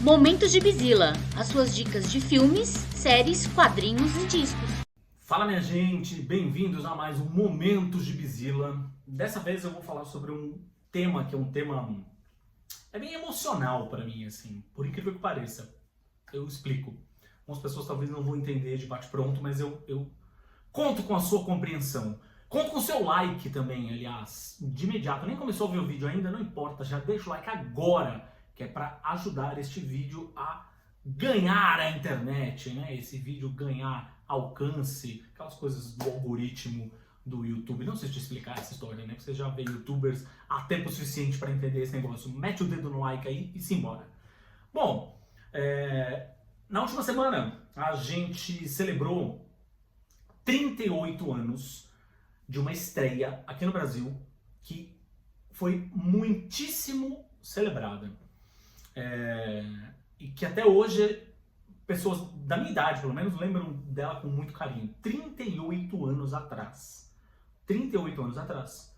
Momentos de Bizila, as suas dicas de filmes, séries, quadrinhos e discos. Fala minha gente, bem-vindos a mais um Momentos de Bizila. Dessa vez eu vou falar sobre um tema que é um tema bem emocional pra mim, assim, por incrível que pareça. Eu explico. Algumas pessoas talvez não vão entender de bate-pronto, mas eu conto com a sua compreensão. Conto com o seu like também, aliás, de imediato. Nem começou a ver o vídeo ainda, não importa, já deixa o like agora, que é para ajudar este vídeo a ganhar a internet, né? Esse vídeo ganhar alcance, aquelas coisas do algoritmo do YouTube. Não sei te explicar essa história, né? Porque você já vê youtubers há tempo suficiente para entender esse negócio. Mete o dedo no like aí e simbora. Bom, na última semana a gente celebrou 38 anos de uma estreia aqui no Brasil que foi muitíssimo celebrada. E que até hoje pessoas da minha idade, pelo menos, lembram dela com muito carinho. 38 anos atrás. 38 anos atrás.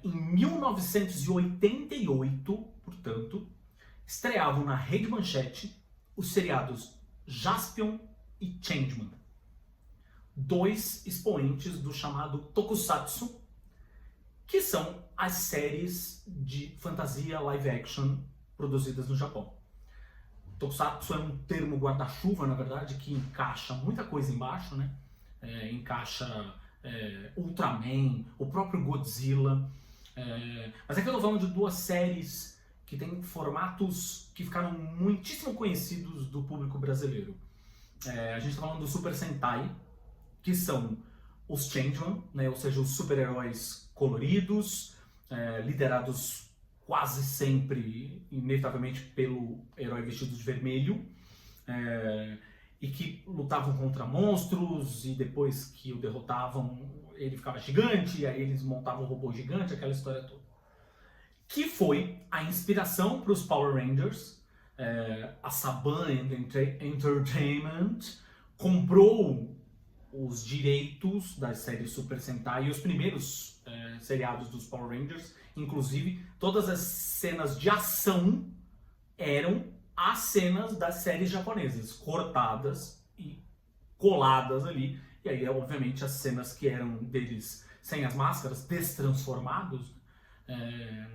Em 1988, portanto, estreavam na Rede Manchete os seriados Jaspion e Changeman. Dois expoentes do chamado Tokusatsu, que são as séries de fantasia live action produzidas no Japão. Tokusatsu é um termo guarda-chuva, na verdade, que encaixa muita coisa embaixo, né? Encaixa Ultraman, o próprio Godzilla. Mas aqui eu tô falando de duas séries que têm formatos que ficaram muitíssimo conhecidos do público brasileiro. A gente tá falando do Super Sentai, que são os Changeman, né? Ou seja, os super-heróis coloridos, liderados quase sempre, inevitavelmente, pelo herói vestido de vermelho, e que lutavam contra monstros, e depois que o derrotavam, ele ficava gigante, e aí eles montavam um robô gigante, aquela história toda. Que foi a inspiração para os Power Rangers. A Saban Entertainment comprou os direitos das séries Super Sentai e os primeiros seriados dos Power Rangers. Inclusive, todas as cenas de ação eram as cenas das séries japonesas, cortadas e coladas ali. E aí, obviamente, as cenas que eram deles sem as máscaras, destransformados,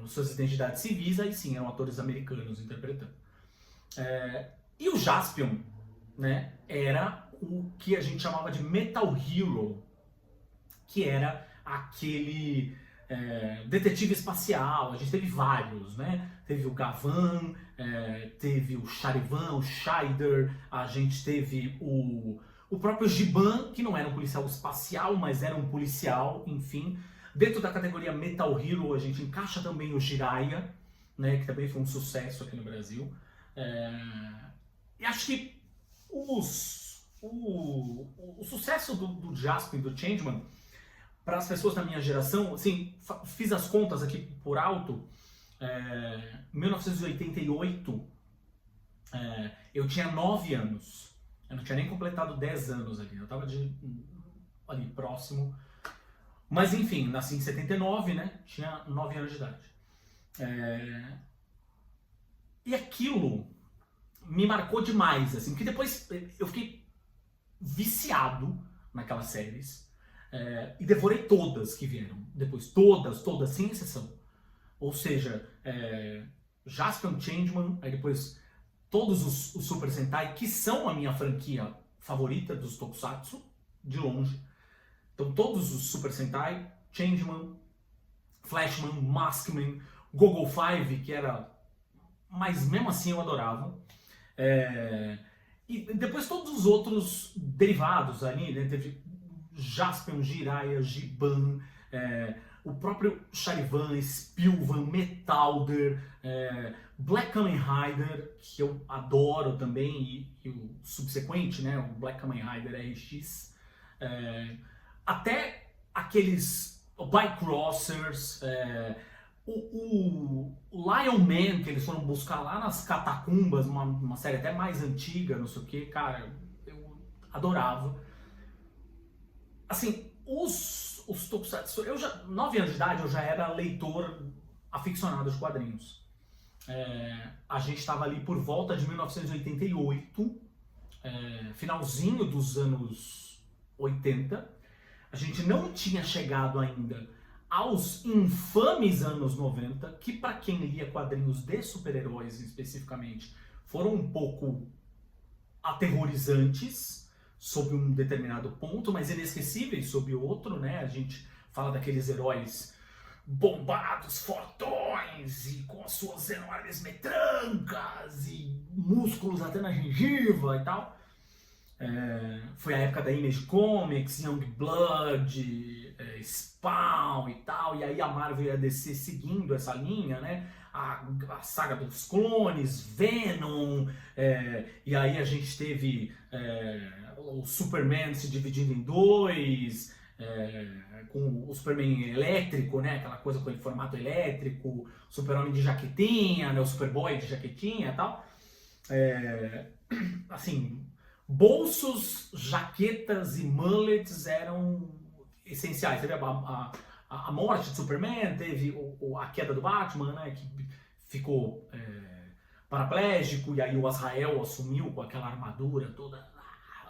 nas suas identidades civis, aí sim, eram atores americanos interpretando. E o Jaspion, né, era o que a gente chamava de Metal Hero, que era aquele detetive espacial. A gente teve vários, né? Teve o Gavan, teve o Charivan, o Scheider, a gente teve o próprio Giban, que não era um policial espacial, mas era um policial, enfim. Dentro da categoria Metal Hero, a gente encaixa também o Jiraiya, né, que também foi um sucesso aqui no Brasil. E acho que o sucesso do Jaspion e do Changeman, para as pessoas da minha geração, assim, fiz as contas aqui por alto, 1988, eu tinha 9 anos, eu não tinha nem completado 10 anos ali, eu estava ali próximo, mas enfim, nasci em 79, né, tinha 9 anos de idade. E aquilo me marcou demais, assim, porque depois eu fiquei viciado naquelas séries, e devorei todas que vieram depois, todas, sem exceção. Ou seja, Jaspion, Changeman, aí depois todos os Super Sentai, que são a minha franquia favorita dos Tokusatsu, de longe. Então todos os Super Sentai, Changeman, Flashman, Maskman, Gogol 5, que era... mas mesmo assim eu adorava. E depois todos os outros derivados ali, né? Teve Jaspion, Jiraiya, Giban, o próprio Charivan, Spilvan, Metalder, Black Kamen Rider, que eu adoro também, e o subsequente, né? O Black Kamen Rider RX. Até aqueles Bycrossers, o Lion Man, que eles foram buscar lá nas catacumbas, uma série até mais antiga, não sei o que, cara, eu adorava. Assim, os Tokusatsu, 9 anos de idade, eu já era leitor aficionado de quadrinhos. A gente estava ali por volta de 1988, finalzinho dos anos 80. A gente não tinha chegado ainda aos infames anos 90, que para quem lia quadrinhos de super-heróis especificamente, foram um pouco aterrorizantes sob um determinado ponto, mas inesquecíveis sob outro, né? A gente fala daqueles heróis bombados, fortões e com as suas enormes metrancas e músculos até na gengiva e tal. Foi a época da Image Comics, Youngblood, Spawn e tal, e aí a Marvel e a DC seguindo essa linha, né? A saga dos clones, Venom, e aí a gente teve o Superman se dividindo em dois, com o Superman elétrico, né? Aquela coisa com ele formato elétrico, o Super-Homem de jaquetinha, né? O Superboy de jaquetinha e tal. Assim, bolsos, jaquetas e mullets eram essenciais. Teve a morte de Superman, teve a queda do Batman, né, que ficou paraplégico, e aí o Azrael assumiu com aquela armadura toda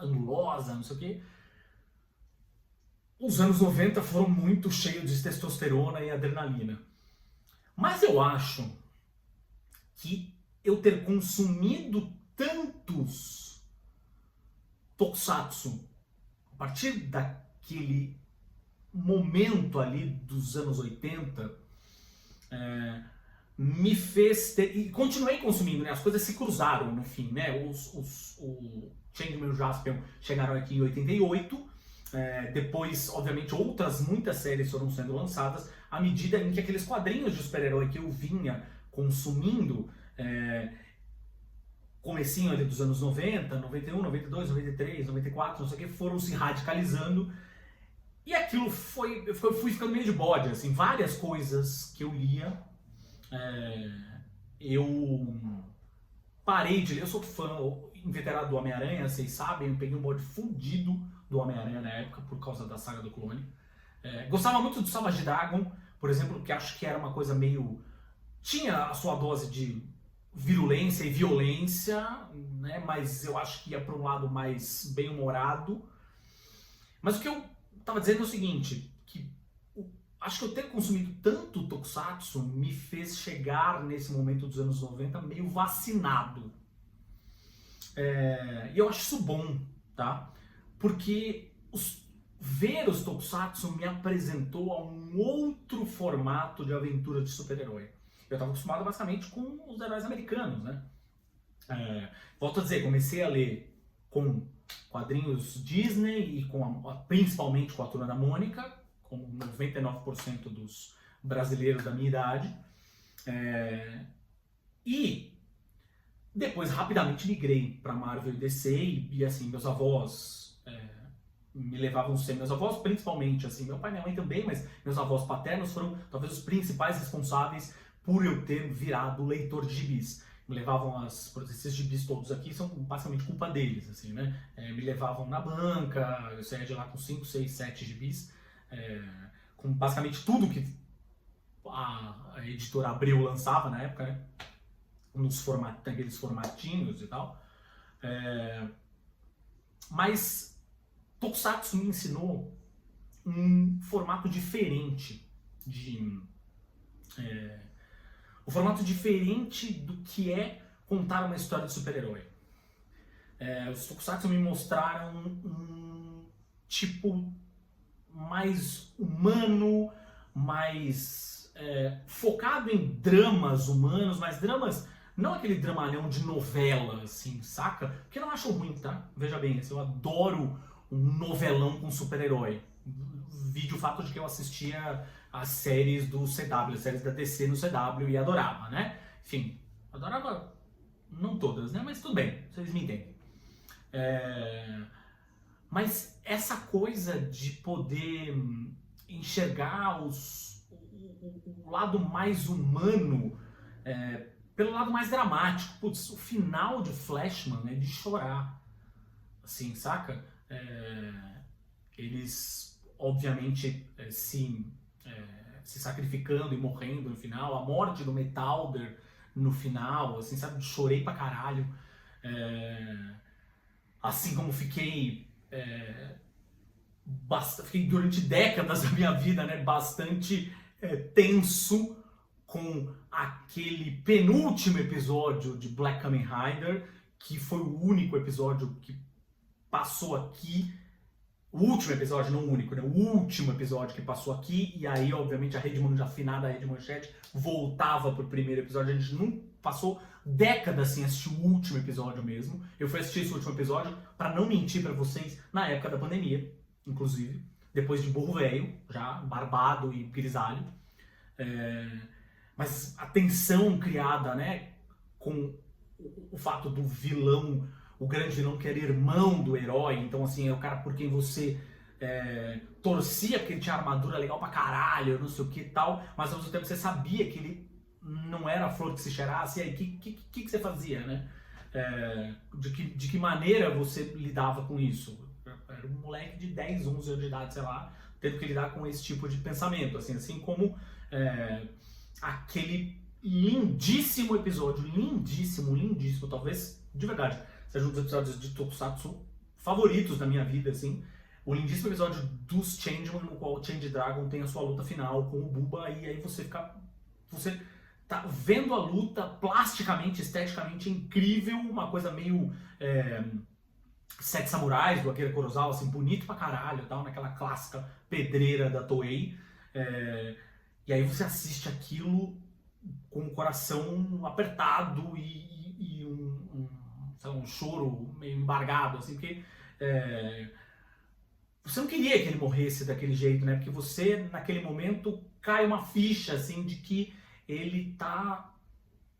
angulosa, não sei o quê. Os anos 90 foram muito cheios de testosterona e adrenalina. Mas eu acho que eu ter consumido tantos tokusatsu a partir daquele momento ali dos anos 80, me fez ter, e continuei consumindo, né? As coisas se cruzaram no fim, né? O Changeman e o Jaspion chegaram aqui em 88, depois, obviamente, outras muitas séries foram sendo lançadas à medida em que aqueles quadrinhos de super-herói que eu vinha consumindo, comecinho ali dos anos 90, 91, 92, 93, 94, não sei o que, foram se radicalizando. E aquilo fui ficando meio de bode, assim, várias coisas que eu lia, eu parei de ler. Eu sou fã inveterado do Homem-Aranha, vocês sabem, eu peguei um bode fudido do Homem-Aranha na época, por causa da saga do clone. Gostava muito do Savage Dragon, por exemplo, que acho que era uma coisa meio... tinha a sua dose de virulência e violência, né, mas eu acho que ia para um lado mais bem-humorado. Mas o que eu estava dizendo é o seguinte, que acho que eu ter consumido tanto tokusatsu me fez chegar nesse momento dos anos 90 meio vacinado. E eu acho isso bom, tá? Porque ver os tokusatsu me apresentou a um outro formato de aventura de super-herói. Eu estava acostumado basicamente com os heróis americanos, né? Volto a dizer, comecei a ler com quadrinhos Disney e principalmente com a Turma da Mônica, como 99% dos brasileiros da minha idade. E depois rapidamente migrei para Marvel e DC e assim, meus avós me levavam sempre. Meus avós principalmente, assim, meu pai e minha mãe também, mas meus avós paternos foram talvez os principais responsáveis por eu ter virado leitor de gibis. Me levavam esses gibis todos aqui são basicamente culpa deles, assim, né? Me levavam na banca, eu saía de lá com 5, 6, 7 gibis, com basicamente tudo que a editora Abril lançava na época, né? Aqueles formatinhos e tal. Mas Tokusatsu me ensinou um formato diferente um formato diferente do que é contar uma história de super-herói. Os Tokusatsu me mostraram um tipo mais humano, mais focado em dramas humanos, mas dramas, não aquele dramalhão de novela, assim, saca? Porque eu não acho ruim, tá? Veja bem, assim, eu adoro um novelão com super-herói. Vide o fato de que eu assistia as séries do CW, as séries da DC no CW e adorava, né? Enfim, adorava, não todas, né? Mas tudo bem, vocês me entendem. Mas essa coisa de poder enxergar o lado mais humano pelo lado mais dramático. Putz, o final de Flashman é de chorar, assim, saca? Eles, obviamente, se sacrificando e morrendo no final. A morte do Metalder no final, assim, sabe? Chorei pra caralho. Assim como fiquei fiquei durante décadas da minha vida, né, bastante tenso com aquele penúltimo episódio de Black Kamen Rider, que foi o único episódio que passou aqui. O último episódio, não o único, né? O último episódio que passou aqui, e aí, obviamente, a Rede afinada, a Rede Manchete, voltava pro primeiro episódio. A gente não passou décadas sem assistir o último episódio mesmo. Eu fui assistir esse último episódio, para não mentir para vocês, na época da pandemia, inclusive, depois de burro velho, já barbado e grisalho. Mas a tensão criada, né, com o fato do vilão, o grande vilão que era irmão do herói, então assim, é o cara por quem você torcia porque ele tinha armadura legal pra caralho, não sei o que e tal, mas ao mesmo tempo você sabia que ele não era a flor que se cheirasse, e aí o que você fazia, né? De que maneira você lidava com isso? Era um moleque de 10, 11 anos de idade, sei lá, tendo que lidar com esse tipo de pensamento, assim como aquele lindíssimo episódio, lindíssimo, talvez, de verdade, seja um dos episódios de Tokusatsu favoritos da minha vida, assim, o lindíssimo episódio dos Changeman, no qual o Change Dragon tem a sua luta final com o Buba, e aí você tá vendo a luta plasticamente, esteticamente incrível, uma coisa meio Sete Samurais, do Akira Kurosawa, assim, bonito pra caralho, tal, naquela clássica pedreira da Toei, e aí você assiste aquilo com o coração apertado e um choro meio embargado, assim, porque você não queria que ele morresse daquele jeito, né? Porque você, naquele momento, cai uma ficha, assim, de que ele tá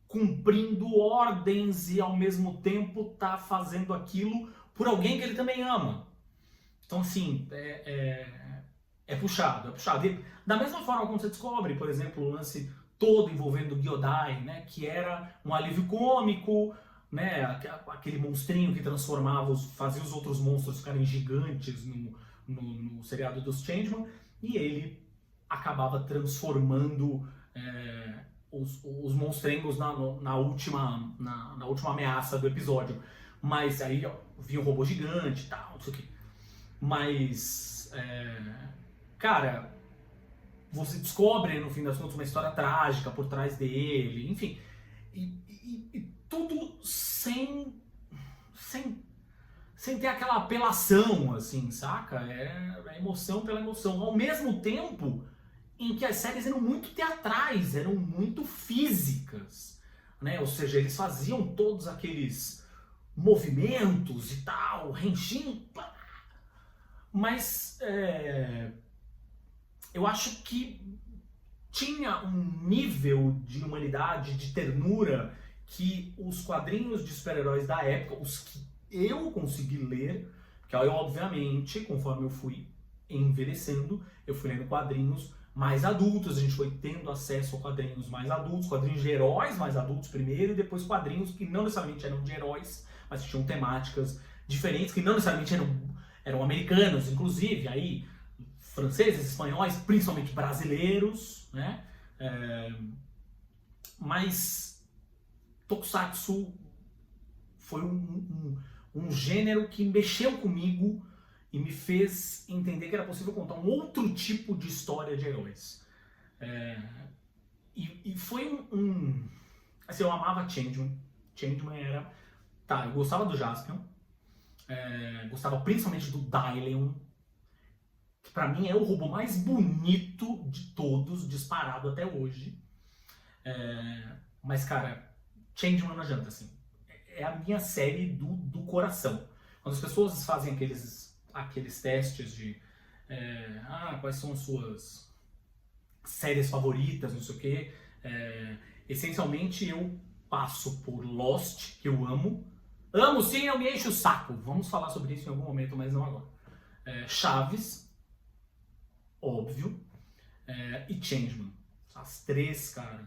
cumprindo ordens e, ao mesmo tempo, tá fazendo aquilo por alguém que ele também ama. Então, assim, é puxado. E, da mesma forma como você descobre, por exemplo, o lance todo envolvendo o Gyodai, né? Que era um alívio cômico, né? Aquele monstrinho que fazia os outros monstros ficarem gigantes no seriado dos Changeman, e ele acabava transformando os monstrengos na última ameaça do episódio. Mas aí vinha o robô gigante e tal, não sei o que. Mas, cara, você descobre no fim das contas uma história trágica por trás dele, enfim. E tudo sem ter aquela apelação, assim, saca? É emoção pela emoção. Ao mesmo tempo em que as séries eram muito teatrais, eram muito físicas, né? Ou seja, eles faziam todos aqueles movimentos e tal, Henshin, mas eu acho que tinha um nível de humanidade, de ternura, que os quadrinhos de super-heróis da época, os que eu consegui ler, porque aí, obviamente, conforme eu fui envelhecendo, eu fui lendo quadrinhos mais adultos, a gente foi tendo acesso a quadrinhos mais adultos, quadrinhos de heróis mais adultos primeiro, e depois quadrinhos que não necessariamente eram de heróis, mas que tinham temáticas diferentes, que não necessariamente eram americanos, inclusive, aí franceses, espanhóis, principalmente brasileiros, né? Mas Tokusatsu foi um gênero que mexeu comigo e me fez entender que era possível contar um outro tipo de história de heróis. E foi assim, eu amava Changeman. Changeman era... Tá, eu gostava do Jaspion. Gostava principalmente do Dylion, que pra mim é o robô mais bonito de todos, disparado até hoje. Mas, cara, Changeman não adianta, assim. É a minha série do coração. Quando as pessoas fazem aqueles testes de quais são as suas séries favoritas, não sei o quê, essencialmente eu passo por Lost, que eu amo. Amo sim, eu me encho o saco. Vamos falar sobre isso em algum momento, mas não agora. Chaves, óbvio, e Changeman. As três, cara,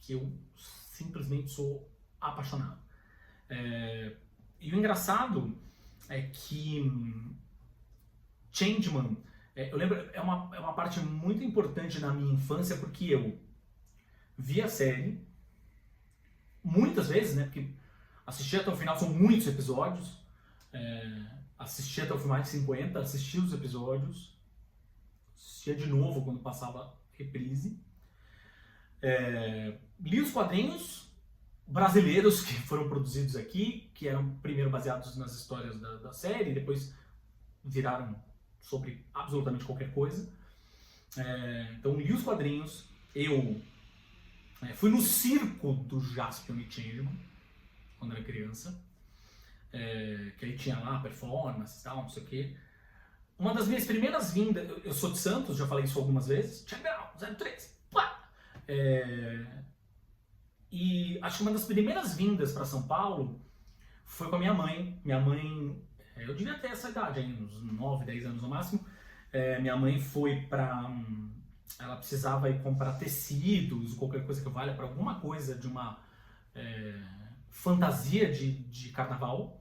que eu simplesmente sou apaixonado. E o engraçado é que Changeman, eu lembro, é uma parte muito importante na minha infância, porque eu vi a série, muitas vezes, né? Porque assistir até o final são muitos episódios. Assistir até o final de 50, assistir os episódios, assistia de novo quando passava reprise. Li os quadrinhos brasileiros que foram produzidos aqui, que eram primeiro baseados nas histórias da série, depois viraram sobre absolutamente qualquer coisa. Então li os quadrinhos, eu fui no circo do Jaspion e Changeman quando era criança, que aí tinha lá performance e tal, não sei o quê. Uma das minhas primeiras vindas, eu sou de Santos, já falei isso algumas vezes, Tiagão, 03, pá! E acho que uma das primeiras vindas para São Paulo foi com a minha mãe. Minha mãe, eu devia ter essa idade, aí, uns 9, 10 anos no máximo. Minha mãe foi para... Ela precisava ir comprar tecidos, qualquer coisa que valha para alguma coisa de uma fantasia de carnaval.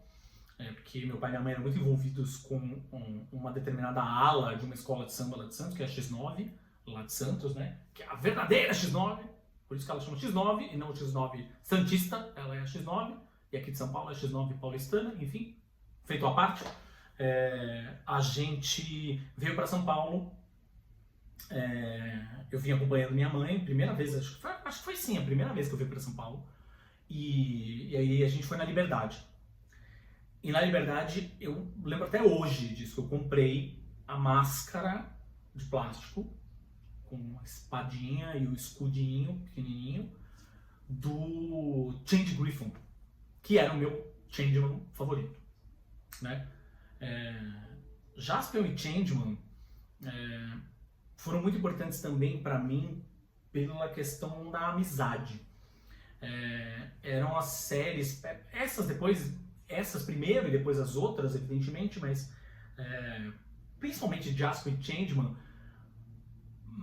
Porque meu pai e minha mãe eram muito envolvidos com uma determinada ala de uma escola de samba lá de Santos, que é a X9, lá de Santos, né? Que é a verdadeira X9, por isso que ela chama X9 e não X9 Santista, ela é a X9, e aqui de São Paulo é a X9 paulistana, enfim, feito à parte. A gente veio para São Paulo, eu vim acompanhando minha mãe, primeira vez, acho que foi sim, a primeira vez que eu vim para São Paulo, e aí a gente foi na Liberdade. E na Liberdade, eu lembro até hoje disso, que eu comprei a máscara de plástico com a espadinha e o escudinho pequenininho do Change Griffon, que era o meu Changeman favorito, né? Jaspion e Changeman foram muito importantes também para mim pela questão da amizade. Eram as séries, essas primeiro e depois as outras, evidentemente, mas principalmente Jaspion e Changeman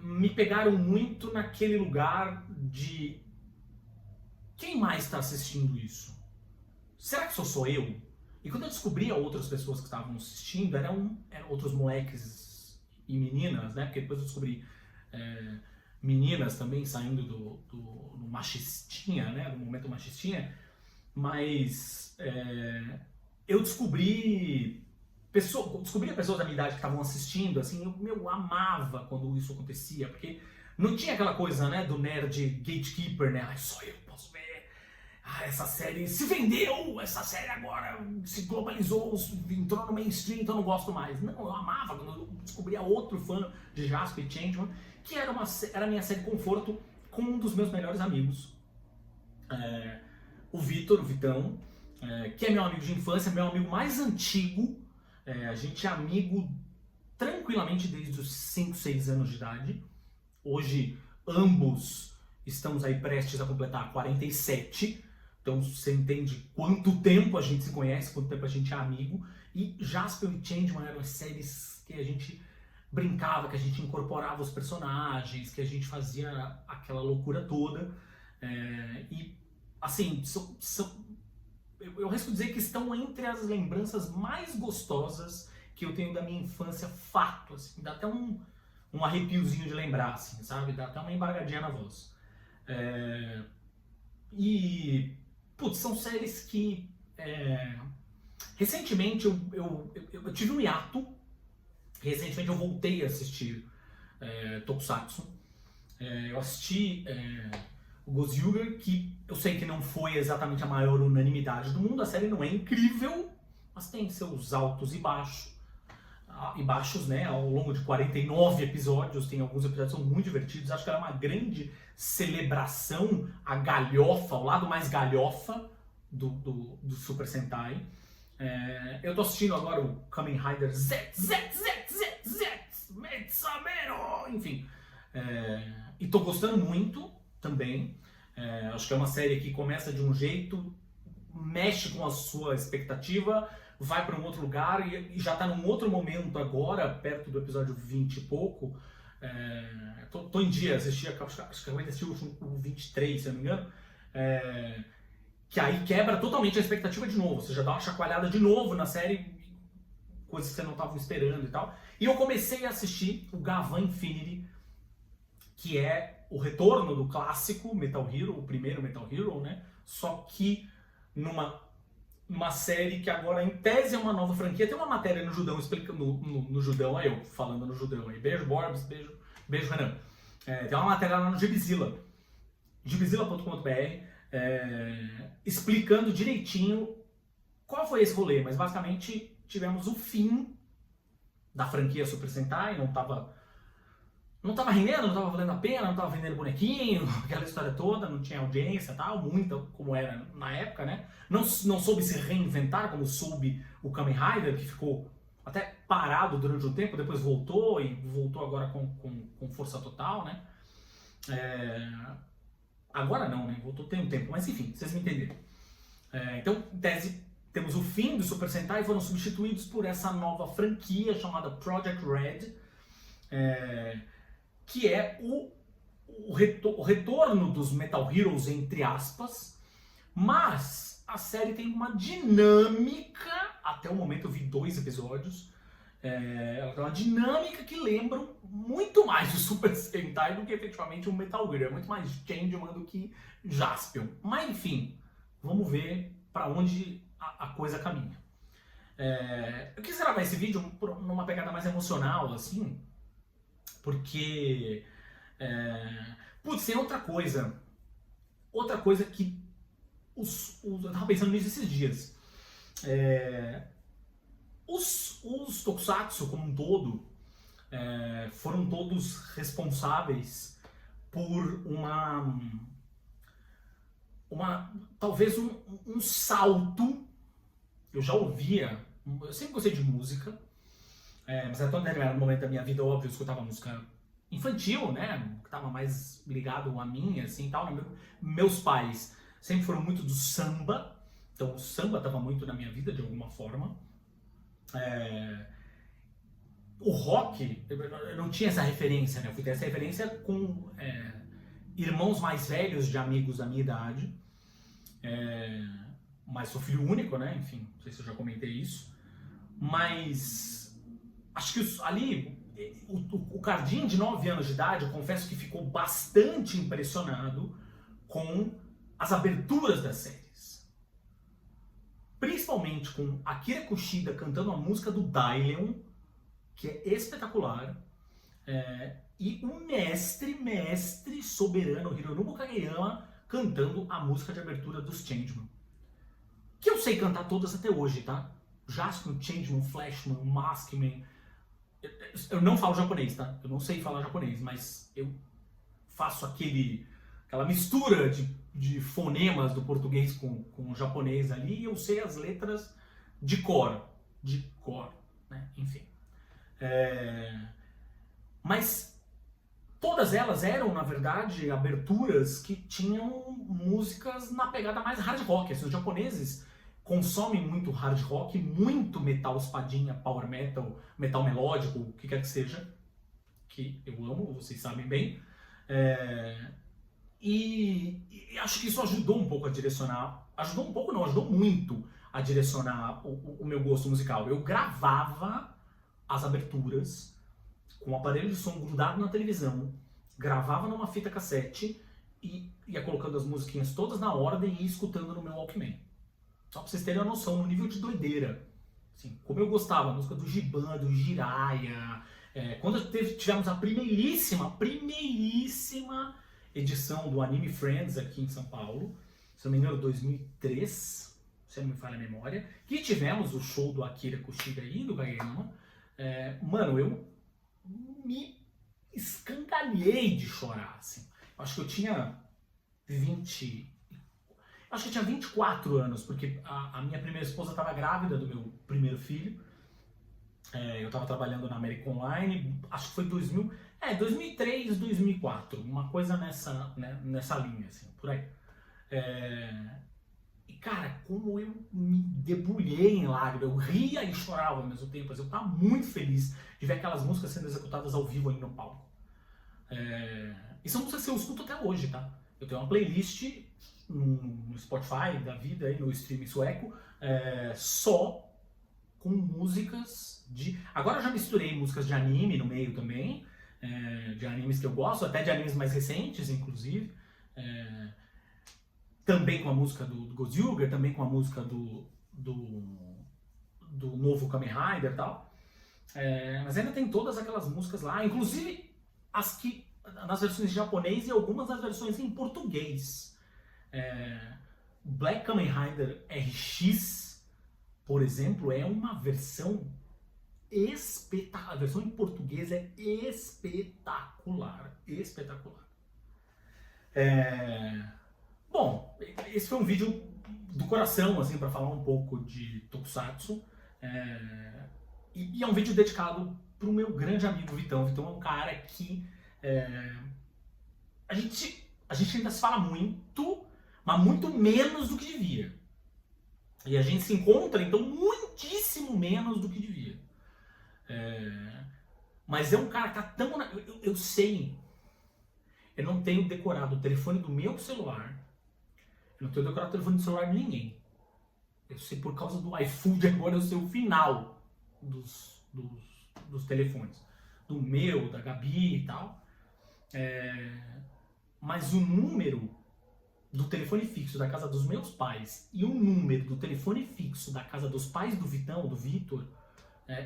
me pegaram muito naquele lugar de quem mais está assistindo isso? Será que sou só eu? E quando eu descobria outras pessoas que estavam assistindo, eram outros moleques e meninas, né? Porque depois eu descobri meninas também saindo do machistinha, né? Do momento machistinha. Mas eu descobria pessoas da minha idade que estavam assistindo, assim, eu amava quando isso acontecia, porque não tinha aquela coisa, né, do nerd gatekeeper, né, só eu posso ver, essa série se vendeu, essa série agora se globalizou, entrou no mainstream, então eu não gosto mais. Não, eu amava quando eu descobria outro fã de Jaspion e Changeman, que era a minha série conforto com um dos meus melhores amigos, o Vitão, que é meu amigo de infância, meu amigo mais antigo. A gente é amigo tranquilamente desde os 5, 6 anos de idade. Hoje, ambos estamos aí prestes a completar 47. Então, você entende quanto tempo a gente se conhece, quanto tempo a gente é amigo. E Jaspion e Changeman eram as séries que a gente brincava, que a gente incorporava os personagens, que a gente fazia aquela loucura toda. E, assim, eu arrisco dizer que estão entre as lembranças mais gostosas que eu tenho da minha infância, fato, assim, dá até um arrepiozinho de lembrar, assim, sabe? Dá até uma embargadinha na voz. E, putz, são séries que, recentemente eu tive um hiato, recentemente eu voltei a assistir Tokusatsu, eu assisti o Ghost Yuger, que eu sei que não foi exatamente a maior unanimidade do mundo, a série não é incrível, mas tem seus altos e baixos, né, ao longo de 49 episódios, tem alguns episódios que são muito divertidos, acho que ela é uma grande celebração à galhofa, ao lado mais galhofa do Super Sentai. Eu tô assistindo agora o Kamen Rider Z, Metsamero, enfim, e tô gostando muito também. Acho que é uma série que começa de um jeito, mexe com a sua expectativa, vai para um outro lugar e já está num outro momento agora, perto do episódio 20 e pouco. Tô em dia, acho que eu ainda assisti o 23, se eu não me engano, que aí quebra totalmente a expectativa de novo, você já dá uma chacoalhada de novo na série, coisas que você não estava esperando e tal. E eu comecei a assistir o Gavan Infinity, que é o retorno do clássico Metal Hero, o primeiro Metal Hero, né? só que numa série que agora, em tese, é uma nova franquia. Tem uma matéria no Judão explicando, no Judão, aí eu falando no Judão aí. Beijo, Borbs, beijo, Renan. Tem uma matéria lá no Gibzilla, gibzilla.com.br, explicando direitinho qual foi esse rolê, mas basicamente tivemos o fim da franquia Super Sentai, não tava rendendo, não tava valendo a pena, não tava vendendo bonequinho, aquela história toda, não tinha audiência e tal, muita, como era na época, né? Não soube se reinventar, como soube o Kamen Rider, que ficou até parado durante um tempo, depois voltou agora com força total, né? Agora não, né? Voltou tem um tempo, mas enfim, vocês me entenderam. Então, em tese, temos o fim do Super Sentai e foram substituídos por essa nova franquia chamada Project Red, que é o retorno dos Metal Heroes, entre aspas, mas a série tem uma dinâmica, até o momento eu vi 2 episódios, ela tem uma dinâmica que lembra muito mais o Super Sentai do que efetivamente o Metal Hero, é muito mais Changeman do que Jaspion, mas enfim, vamos ver para onde a coisa caminha. Eu quis gravar esse vídeo numa pegada mais emocional, assim, porque tem outra coisa que eu tava pensando nisso esses dias. Os tokusatsu como um todo foram todos responsáveis por talvez um salto. Eu já ouvia, eu sempre gostei de música, mas até um determinado momento da minha vida, óbvio, eu escutava música infantil, né, que estava mais ligado a mim, assim, tal. Meus pais sempre foram muito do samba, então o samba estava muito na minha vida, de alguma forma. O rock, eu não tinha essa referência, né, eu fui ter essa referência com irmãos mais velhos de amigos da minha idade, mas sou filho único, né, enfim, não sei se eu já comentei isso, mas acho que ali, o Cardim de 9 anos de idade, eu confesso que ficou bastante impressionado com as aberturas das séries. Principalmente com Akira Kushida cantando a música do Daileon, que é espetacular, e o mestre soberano Hironobu Kageyama cantando a música de abertura dos Changeman. Que eu sei cantar todas até hoje, tá? Jaspion, Changeman, Flashman, Maskman. Eu não falo japonês, tá? Eu não sei falar japonês, mas eu faço aquela mistura de fonemas do português com o japonês ali, e eu sei as letras de cor, né? Enfim. Mas todas elas eram, na verdade, aberturas que tinham músicas na pegada mais hard rock. Assim, os japoneses consomem muito hard rock, muito metal espadinha, power metal, metal melódico, o que quer que seja, que eu amo, vocês sabem bem. E acho que isso ajudou um pouco a direcionar, ajudou um pouco não, ajudou muito a direcionar o meu gosto musical. Eu gravava as aberturas com um aparelho de som grudado na televisão, gravava numa fita cassete e ia colocando as musiquinhas todas na ordem e ia escutando no meu Walkman. Só pra vocês terem uma noção, no nível de doideira. Assim, como eu gostava, a música do Giban, do Jiraiya. Quando tivemos a primeiríssima edição do Anime Friends aqui em São Paulo, se não me engano, 2003, se não me falha a memória, que tivemos o show do Akira Kushida e do Kageyama, mano, eu me escangalhei de chorar, assim. Acho que eu tinha 24 anos, porque a minha primeira esposa estava grávida do meu primeiro filho. Eu estava trabalhando na América Online, acho que foi 2003, 2004, uma coisa nessa linha, assim, por aí. E cara, como eu me debulhei em lágrimas, eu ria e chorava ao mesmo tempo, eu estava muito feliz de ver aquelas músicas sendo executadas ao vivo aí no palco. E são músicas que eu escuto até hoje, tá? Eu tenho uma playlist no Spotify da vida, aí, no streaming sueco, só com músicas de... Agora eu já misturei músicas de anime no meio também, de animes que eu gosto, até de animes mais recentes, inclusive. também com a música do Gozyuger, também com a música do novo Kamen Rider e tal. Mas ainda tem todas aquelas músicas lá, inclusive as que nas versões em japonês e algumas das versões em português. Black Kamen Rider RX, por exemplo, é uma versão espetacular. A versão em português é espetacular. Espetacular. Bom, esse foi um vídeo do coração, assim, para falar um pouco de Tokusatsu. E é um vídeo dedicado pro meu grande amigo Vitão. Vitão é um cara que a gente ainda se fala muito, mas muito menos do que devia. E a gente se encontra, então, muitíssimo menos do que devia. Mas é um cara que tá tão... Eu sei, eu não tenho decorado o telefone do meu celular, eu não tenho decorado o telefone do celular de ninguém. Eu sei por causa do iFood agora, eu sei o final dos telefones. Do meu, da Gabi e tal. Mas o número do telefone fixo da casa dos meus pais e o número do telefone fixo da casa dos pais do Vitão, do Vitor,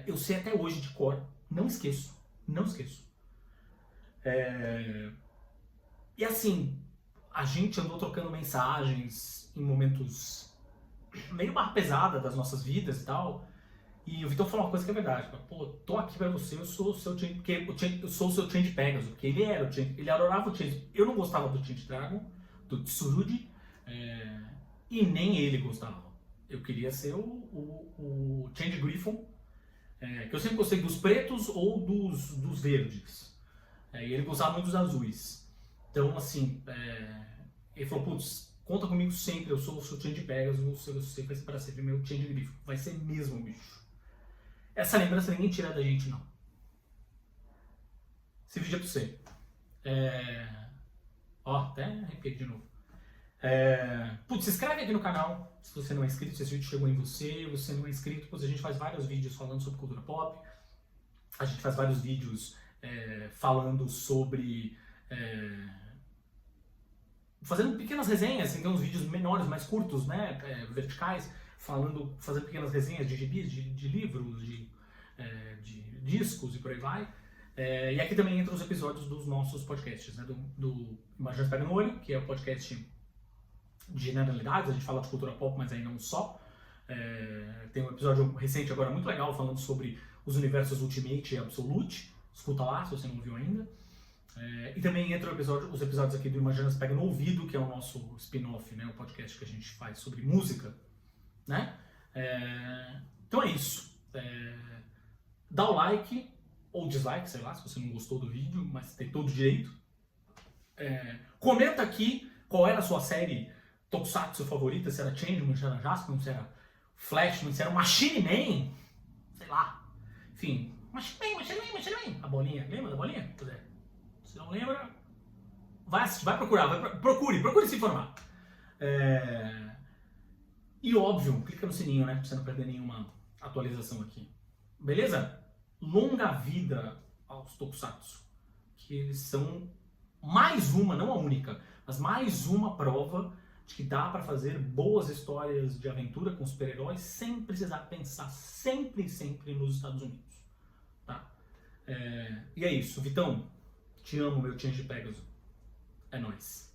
eu sei até hoje de cor. Não esqueço. Não esqueço. E assim, a gente andou trocando mensagens em momentos meio barra pesada das nossas vidas e tal. E o Vitão falou uma coisa que é verdade. Pô, tô aqui pra você, eu sou o seu Change, porque eu sou o seu Change Pegasus, porque ele era o Change, ele adorava o Change. Eu não gostava do Change Dragon, do Tsurugi, e nem ele gostava. Eu queria ser o Change Griffon, que eu sempre gostei dos pretos ou dos verdes. E ele gostava muito dos azuis. Então, assim, ele falou, putz, conta comigo sempre, eu sou o seu Change Pegasus, você vai ser para sempre meu Change Griffon. Vai ser mesmo, bicho. Essa lembrança ninguém tira da gente, não. Esse vídeo é pra você. Até arrepiei de novo. Putz, se inscreve aqui no canal se você não é inscrito, se esse vídeo chegou em você não é inscrito, pois a gente faz vários vídeos falando sobre cultura pop. A gente faz vários vídeos falando sobre... fazendo pequenas resenhas, então uns vídeos menores, mais curtos, né, verticais, fazendo pequenas resenhas de gibis, de livros, de discos e por aí vai. E aqui também entram os episódios dos nossos podcasts, né, do Imagina Pega no Olho, que é o podcast de generalidades, a gente fala de cultura pop, mas aí não só. Tem um episódio recente agora muito legal falando sobre os universos Ultimate e Absolute, escuta lá se você não viu ainda. E também entram os episódios aqui do Imagina Pega no Ouvido, que é o nosso spin-off, né, o podcast que a gente faz sobre música, né? Então é isso. Dá o like ou dislike, sei lá, se você não gostou do vídeo, mas tem todo o direito. Comenta aqui qual era a sua série Tokusatsu favorita, se era Changeman, se era Jaspion, se era Flashman, se era Machine Man, sei lá. Enfim, Machine Man. A bolinha, lembra da bolinha? Se não lembra, vai assistir, vai procurar, procure se informar. E óbvio, clica no sininho, né, pra você não perder nenhuma atualização aqui. Beleza? Longa vida aos Tokusatsu, que eles são mais uma, não a única, mas mais uma prova de que dá pra fazer boas histórias de aventura com super-heróis sem precisar pensar sempre nos Estados Unidos, tá? E é isso, Vitão, te amo, meu Change Pegasus. É nóis.